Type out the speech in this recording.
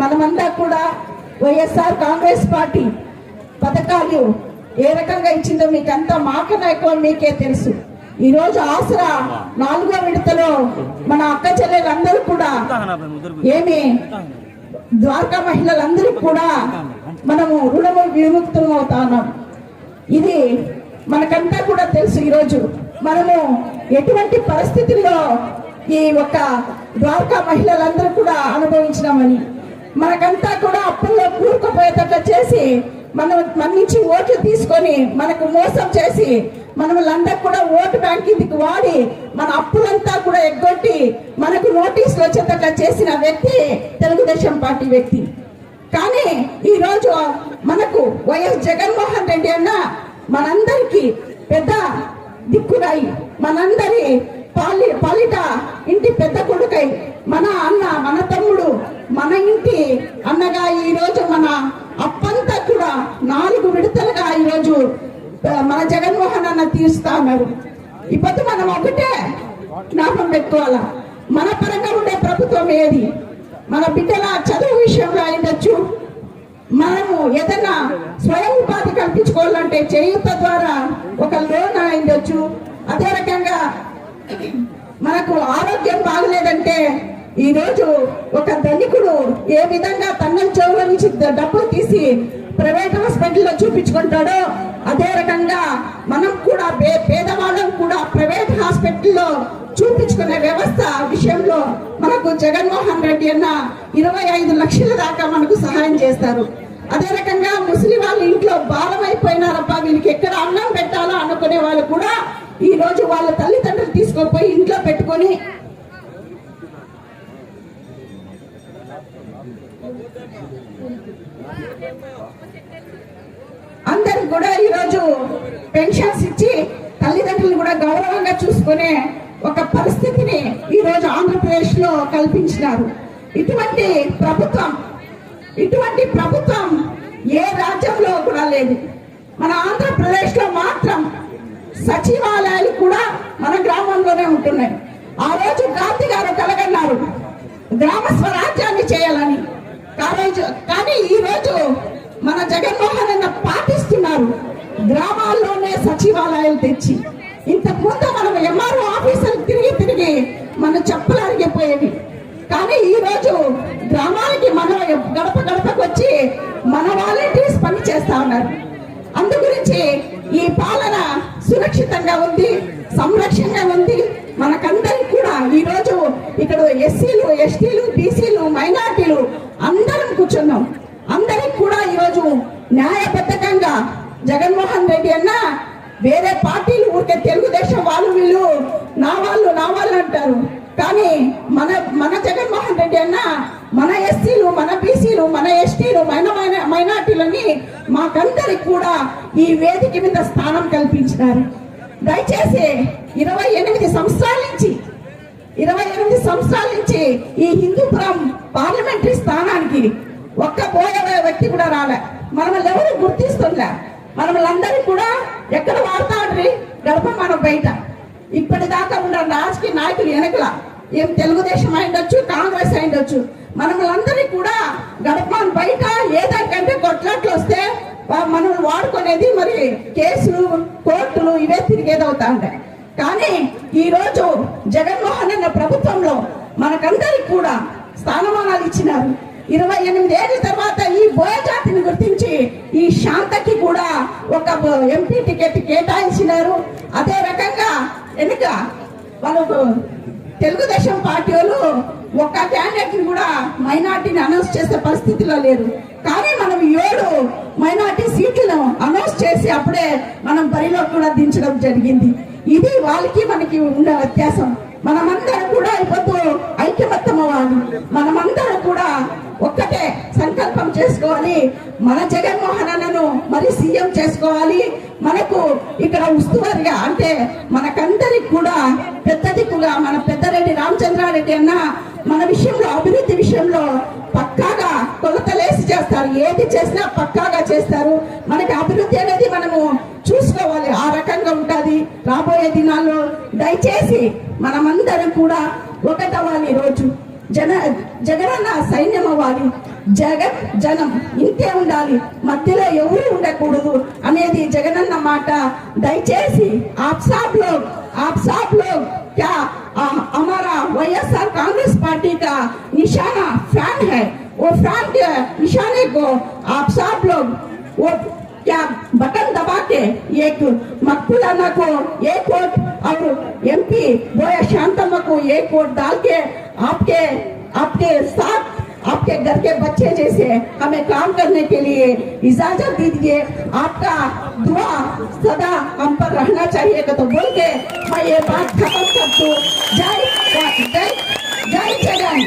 మనమంతా కూడా వైఎస్ఆర్ కాంగ్రెస్ పార్టీ పథకాలు ఏ రకంగా ఇచ్చిందో మీకంతా మాకన్నా ఎక్కువ మీకే తెలుసు. ఈ రోజు ఆసరా 4వ విడతలో మన అక్క చెల్లెలందరూ కూడా ఏమి ద్వారకా మహిళలందరూ కూడా మనము రుణము విముక్తం అవుతున్నాం. ఇది మనకంతా కూడా తెలుసు. ఈరోజు మనము ఎటువంటి పరిస్థితుల్లో ఈ ఒక ద్వారకా మహిళలందరూ కూడా అనుభవించినామని, మనకంతా కూడా అప్పుల్లో కూరుకుపోయేటట్లు చేసి మన నుంచి ఓట్లు తీసుకొని మనకు మోసం చేసి మనలందరూ కూడా ఓటు బ్యాంక్ కిందికి వాడి మన అప్పులంతా కూడా ఎగ్గొట్టి మనకు నోటీసులు వచ్చేటట్లా చేసిన వ్యక్తి తెలుగుదేశం పార్టీ వ్యక్తి. కానీ ఈ రోజు మనకు వైఎస్ జగన్మోహన్ రెడ్డి అన్న మనందరికీ పెద్ద దిక్కురాయి, మనందరి పాలిట ఇంటి పెద్ద కొడుకై, మన అన్న, మన తమ్ముడు, మన ఇంటి అన్నగా ఈ రోజు మన అప్పంతా కూడా 4 విడతలుగా ఈ రోజు మన జగన్మోహన్ అన్న తీరుస్తా ఉన్నారు. ఇప్పుడు మనం ఒకటే జ్ఞాపకం పెట్టుకోవాలా, మన పరంగా ఉండే ప్రభుత్వం ఏది? మన బిడ్డల చదువు విషయంలో అయిండొచ్చు, మనము ఏదైనా స్వయం ఉపాధి కల్పించుకోవాలంటే చేయూత ద్వారా ఒక లోన్ అయిండొచ్చు, అదే రకంగా మనకు ఆరోగ్యం బాగలేదంటే ఈ రోజు ఒక ధనికుడు ఏ విధంగా తన చెవుల నుంచి డబ్బులు తీసి ప్రైవేట్ హాస్పిటల్లో చూపించుకుంటాడో అదే రకంగా మనం కూడా పేదవాళ్ళం కూడా ప్రైవేట్ హాస్పిటల్లో చూపించుకునే వ్యవస్థ విషయంలో మనకు జగన్మోహన్ రెడ్డి అన్న 25 లక్షల దాకా మనకు సహాయం చేస్తారు. అదే రకంగా ముస్లిం వాళ్ళు ఇంట్లో భారం అయిపోయినారప్ప, వీళ్ళకి ఎక్కడ అన్నం పెట్టాలో అనుకునే వాళ్ళు కూడా ఈ రోజు వాళ్ళ తల్లిదండ్రులు తీసుకుపోయి ఇంట్లో పెట్టుకొని అందరికి కూడా ఈరోజు పెన్షన్స్ ఇచ్చి తల్లిదండ్రులు కూడా గౌరవంగా చూసుకునే ఒక పరిస్థితిని ఈ రోజు ఆంధ్రప్రదేశ్ లో కల్పించినారు. ఇటువంటి ప్రభుత్వం ఏ రాజ్యంలో కూడా లేదు. మన ఆంధ్రప్రదేశ్ లో మాత్రం సచివాలయాలు కూడా మన గ్రామంలోనే ఉంటున్నాయి. ఆ రోజు గాంధీ గారు కలగన్నారు గ్రామ స్వరాజ్యాన్ని చేయాలని. కానీ ఈ రోజు మన జగన్మోహన్ అన్న పాటిస్తున్నారు గ్రామాల్లోనే సచివాలయాలు తెచ్చి. ఇంతకు ముందు మనం ఎంఆర్ఓ ఆఫీసులు తిరిగి మన చెప్పులు అరిగిపోయేవి. కానీ ఈ రోజు గ్రామానికి మనం గడపకు వచ్చి మన వాలంటీర్స్ పని చేస్తా ఉన్నారు. అందు గురించి ఈ పాలన సురక్షితంగా ఉంది, సంరక్షణగా ఉంది. మనకందరికి కూడా ఈ రోజు ఇక్కడ ఎస్సీలు, ఎస్టీలు, బీసీలు, మైనార్టీలు అందరం కూర్చున్నాం. అందరికి కూడా ఈరోజు న్యాయబద్ధంగా జగన్మోహన్ రెడ్డి అన్న వేరే పార్టీలు ఊరికే తెలుగుదేశం వాళ్ళు వీళ్ళు నా వాళ్ళు అంటారు. కానీ మన జగన్మోహన్ రెడ్డి అన్న మన ఎస్సీలు, మన బీసీలు, మన ఎస్టీలు, మైనార్టీలని మాకందరికి కూడా ఈ వేదిక మీద స్థానం కల్పించినారు. దయచేసి 28 సంవత్సరాల నుంచి ఈ హిందూపురం పార్లమెంటరీ స్థానానికి ఒక్క పోయే వ్యక్తి కూడా రాలే. మనల్ని ఎవరు గుర్తిస్తుందా? మనల్ని కూడా ఎక్కడ వాడతాడ్రి గడప మనం బయట. ఇప్పటిదాకా ఉన్న రాజకీయ నాయకులు వెనకల ఏం తెలుగుదేశం అయిండొచ్చు, కాంగ్రెస్ అయిండొచ్చు, మనల్ని కూడా గడప బయట ఏదానికంటే కొట్లాట్లు వస్తే మనం వాడుకునేది మరి కేసులు, కోర్టులు ఇవే తిరిగేదవుతా ఉంటాయి. కానీ ఈ రోజు జగన్మోహన్ అన్న ప్రభుత్వంలో మనకందరికి కూడా స్థానమానాలు ఇచ్చినారు. 28 ఏళ్ల తర్వాత ఈ బోయ జాతిని గుర్తించి ఈ శాంతకి కూడా ఒక ఎంపీ టికెట్ కేటాయించినారు. అదే రకంగా వెనుక వాళ్ళకు తెలుగుదేశం పార్టీ వాళ్ళు ఒక్క క్యాండిడేట్ ని కూడా మైనార్టీని అనౌన్స్ చేసే పరిస్థితిలో లేదు. కానీ మనం 7 మైనార్టీ సీట్లను అనౌన్స్ చేసి అప్పుడే మనం బరిలో కూడా దించడం జరిగింది. ఇది వాళ్ళకి మనకి ఉండే వ్యత్యాసం. మనమందరం కూడా ఇప్పుడు ఐక్యమత్యం అవ్వాలి. మనమందరం కూడా ఒక్కటే సంకల్పం చేసుకోవాలి. మన జగన్మోహన్ అన్నను మరి సీఎం చేసుకోవాలి. మనకు ఇక్కడ ఉస్తువారిగా అంటే మనకందరికి కూడా పెద్ద దిక్కుగా మన పెద్దరెడ్డి రామచంద్రారెడ్డి అన్న మన విషయంలో, అభివృద్ధి విషయంలో పక్కాగా కొలతలేసి చేస్తారు. ఏది చేసినా పక్కాగా చేస్తారు. మనకి అభివృద్ధి అనేది మనము చూసుకోవాలి. ఆ రకంగా ఉంటుంది రాబోయే దినాల్లో. దయచేసి మనమందరం కూడా ఒకటవ్వాలి. రోజు జగనన్న సైన్యం అవ్వాలి. జగన్ జనం ఇంతే ఉండాలి, మధ్యలో ఎవరు ఉండకూడదు అనేది జగనన్న మాట. దయచేసి आप सब लोग क्या हमारा వైఎస్ఆర్ कांग्रेस पार्टी का निशाना फैन है, वो फैन के निशाने को आप सब लोग वो क्या बटन दबा के एक मकबूलाना को एक वोट और एमपी बोया शांतम्मा को एक वोट डाल के आपके साथ आपके घर के बच्चे जैसे हमें काम करने के लिए इजाजत दीजिए। आपका दुआ सदा हम पर रहना चाहिए तो बोल के मैं ये बात खत्म कर दूं। जय जगन।